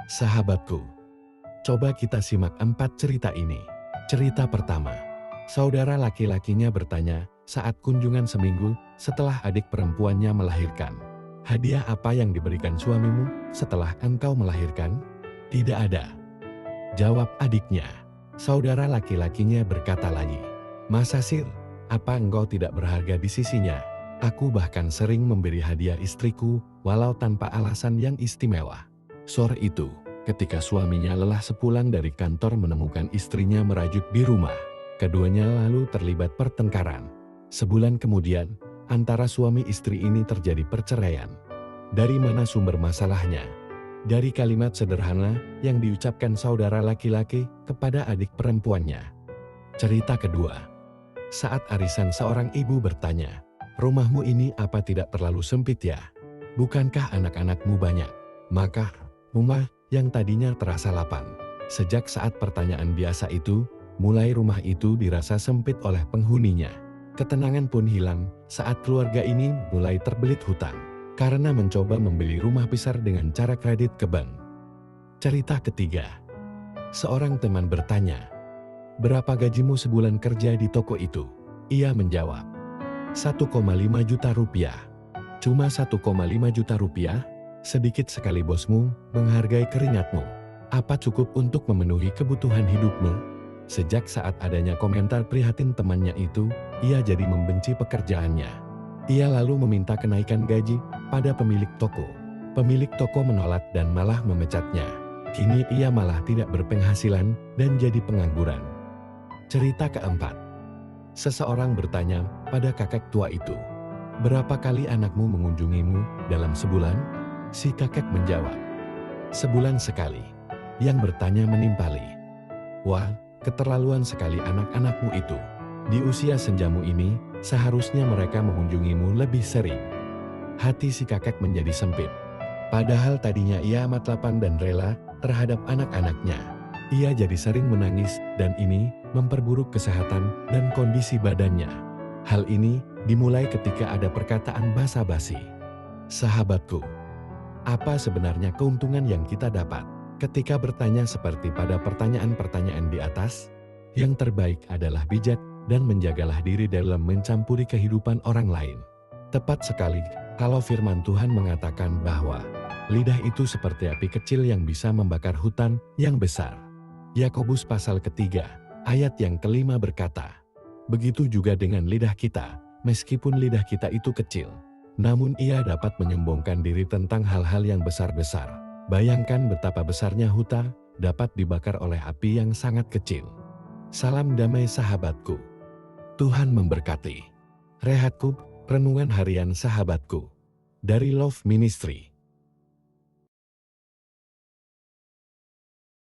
Sahabatku, coba kita simak 4 cerita ini. Cerita pertama, saudara laki-lakinya bertanya saat kunjungan seminggu setelah adik perempuannya melahirkan. Hadiah apa yang diberikan suamimu setelah engkau melahirkan? Tidak ada, jawab adiknya. Saudara laki-lakinya berkata lagi, masa sir, apa engkau tidak berharga di sisinya? Aku bahkan sering memberi hadiah istriku walau tanpa alasan yang istimewa. Sore itu, ketika suaminya lelah sepulang dari kantor menemukan istrinya merajut di rumah, keduanya lalu terlibat pertengkaran. Sebulan kemudian, antara suami istri ini terjadi perceraian. Dari mana sumber masalahnya? Dari kalimat sederhana yang diucapkan saudara laki-laki kepada adik perempuannya. Cerita kedua, saat arisan seorang ibu bertanya, rumahmu ini apa tidak terlalu sempit ya? Bukankah anak-anakmu banyak? Maka, rumah yang tadinya terasa lapang. Sejak saat pertanyaan biasa itu, mulai rumah itu dirasa sempit oleh penghuninya. Ketenangan pun hilang saat keluarga ini mulai terbelit hutang karena mencoba membeli rumah besar dengan cara kredit ke bank. Cerita ketiga, seorang teman bertanya, berapa gajimu sebulan kerja di toko itu? Ia menjawab, 1,5 juta rupiah. Cuma 1,5 juta rupiah? Sedikit sekali bosmu menghargai keringatmu. Apa cukup untuk memenuhi kebutuhan hidupmu? Sejak saat adanya komentar prihatin temannya itu, ia jadi membenci pekerjaannya. Ia lalu meminta kenaikan gaji pada pemilik toko. Pemilik toko menolak dan malah memecatnya. Kini ia malah tidak berpenghasilan dan jadi pengangguran. Cerita keempat, seseorang bertanya pada kakek tua itu, berapa kali anakmu mengunjungimu dalam sebulan? Si kakek menjawab, sebulan sekali. Yang bertanya menimpali, wah, keterlaluan sekali anak-anakmu itu. Di usia senjamu ini, seharusnya mereka mengunjungimu lebih sering. Hati si kakek menjadi sempit. Padahal tadinya ia amat lapang dan rela terhadap anak-anaknya. Ia jadi sering menangis dan ini memperburuk kesehatan dan kondisi badannya. Hal ini dimulai ketika ada perkataan basa-basi. Sahabatku, apa sebenarnya keuntungan yang kita dapat ketika bertanya seperti pada pertanyaan-pertanyaan di atas? Yang terbaik adalah bijak dan menjagalah diri dalam mencampuri kehidupan orang lain. Tepat sekali kalau firman Tuhan mengatakan bahwa lidah itu seperti api kecil yang bisa membakar hutan yang besar. Yakobus pasal ketiga, ayat yang kelima berkata, begitu juga dengan lidah kita, meskipun lidah kita itu kecil, namun ia dapat menyombongkan diri tentang hal-hal yang besar-besar. Bayangkan betapa besarnya hutan dapat dibakar oleh api yang sangat kecil. Salam damai sahabatku. Tuhan memberkati. Rehatku, renungan harian sahabatku. Dari Love Ministry.